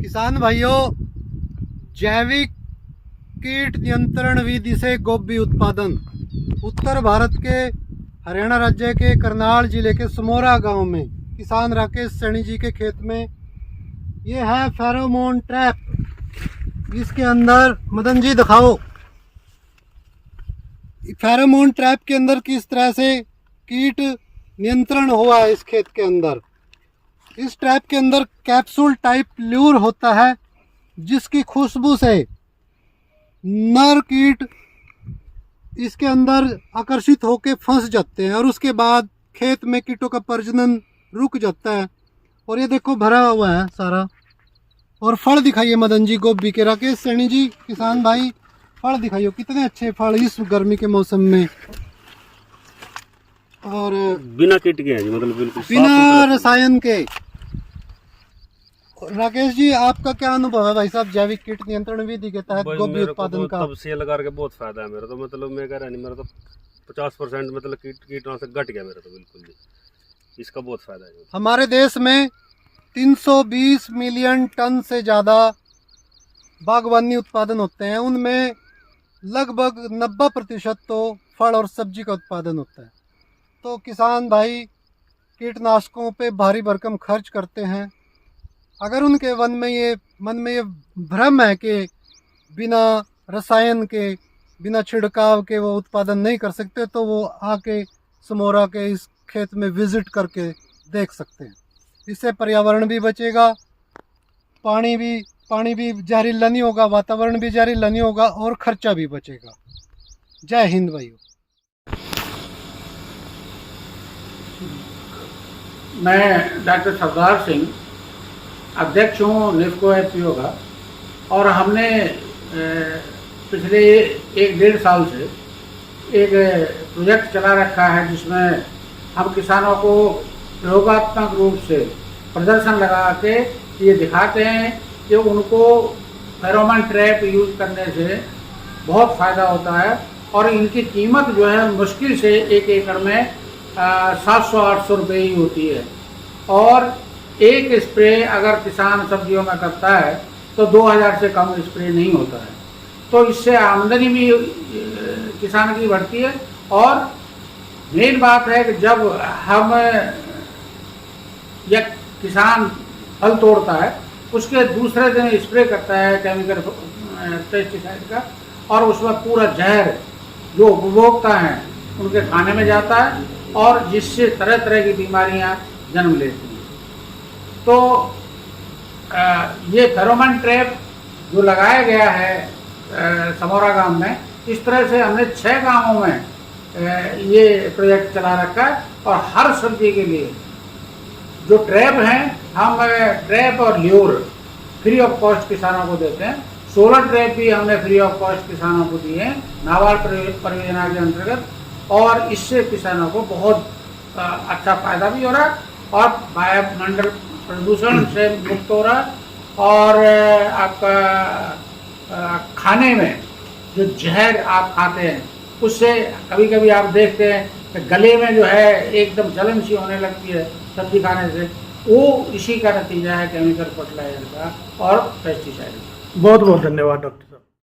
किसान भाइयों, जैविक कीट नियंत्रण विधि से गोभी उत्पादन उत्तर भारत के हरियाणा राज्य के करनाल जिले के समोरा गांव में किसान राकेश सैनी जी के खेत में ये है फेरोमोन ट्रैप। इसके अंदर मदन जी दिखाओ, फेरोमोन ट्रैप के अंदर किस तरह से कीट नियंत्रण हुआ है। इस खेत के अंदर इस ट्रैप के अंदर कैप्सूल टाइप ल्यूर होता है, जिसकी खुशबू से नर कीट इसके अंदर आकर्षित होकर फंस जाते हैं और उसके बाद खेत में कीटों का प्रजनन रुक जाता है। और ये देखो भरा हुआ है सारा। और फल दिखाइए मदन जी, गोभी के। राकेश सैनी जी, किसान भाई, फल दिखाइए, कितने अच्छे फल इस गर्मी के मौसम में और बिना कीट के हैं जी, मतलब बिल्कुल बिना रसायन के। राकेश जी, आपका क्या अनुभव है भाई साहब जैविक कीट नियंत्रण विधि के तहत गोभी उत्पादन का? तब से लगा के बहुत फायदा है मेरा तो, मतलब मैं कह रहा नहीं, मेरा तो 50% मतलब कीटनाशक घट गया मेरा तो बिल्कुल जी। इसका बहुत फायदा है। हमारे देश में 320 मिलियन टन से ज़्यादा बागवानी उत्पादन होते हैं, उनमें लगभग 90% तो फल और सब्जी का उत्पादन होता है। तो किसान भाई कीटनाशकों पे भारी भरकम खर्च करते हैं। अगर उनके मन में ये भ्रम है कि बिना रसायन के, बिना छिड़काव के वो उत्पादन नहीं कर सकते, तो वो आके समोरा के इस खेत में विजिट करके देख सकते हैं। इससे पर्यावरण भी बचेगा, पानी भी जहरीला नहीं होगा, वातावरण भी जहरीला नहीं होगा और खर्चा भी बचेगा। जय हिंद भाइयों। मैं डॉक्टर सरदार सिंह, अध्यक्ष हूँ निफ्को एफपीओ का, और हमने पिछले 1-1.5 साल से एक प्रोजेक्ट चला रखा है, जिसमें हम किसानों को प्रयोगात्मक रूप से प्रदर्शन लगा के ये दिखाते हैं कि उनको फेरोमोन ट्रैप यूज करने से बहुत फ़ायदा होता है। और इनकी कीमत जो है मुश्किल से 1 एकड़ में 700-800 रुपये ही होती है। और एक स्प्रे अगर किसान सब्जियों में करता है तो 2000 से कम स्प्रे नहीं होता है। तो इससे आमदनी भी किसान की बढ़ती है। और मेन बात है कि जब हम या किसान फल तोड़ता है, उसके दूसरे दिन स्प्रे करता है केमिकल पेस्टिसाइड का, और उसमें पूरा जहर जो उपभोक्ता हैं उनके खाने में जाता है, और जिससे तरह तरह की बीमारियां जन्म लेती हैं। तो ये फेरोमोन ट्रैप जो लगाया गया है समोरा गांव में, इस तरह से हमने 6 गांवों में ये प्रोजेक्ट चला रखा है। और हर सब्जी के लिए जो ट्रैप हैं, हम ट्रैप और ल्यूर फ्री ऑफ कॉस्ट किसानों को देते हैं। 16 ट्रैप भी हमने फ्री ऑफ कॉस्ट किसानों को दिए हैं नाबार्ड परियोजना के अंतर्गत, और इससे किसानों को बहुत अच्छा फायदा भी हो रहा है और वायुमंडल प्रदूषण से मुक्त हो रहा है। और आपका खाने में जो जहर आप खाते हैं, उससे कभी कभी आप देखते हैं कि गले में जो है एकदम जलन सी होने लगती है सब्जी खाने से, वो इसी का नतीजा है केमिकल फर्टिलाइजर का और पेस्टिसाइड का। बहुत बहुत धन्यवाद डॉक्टर।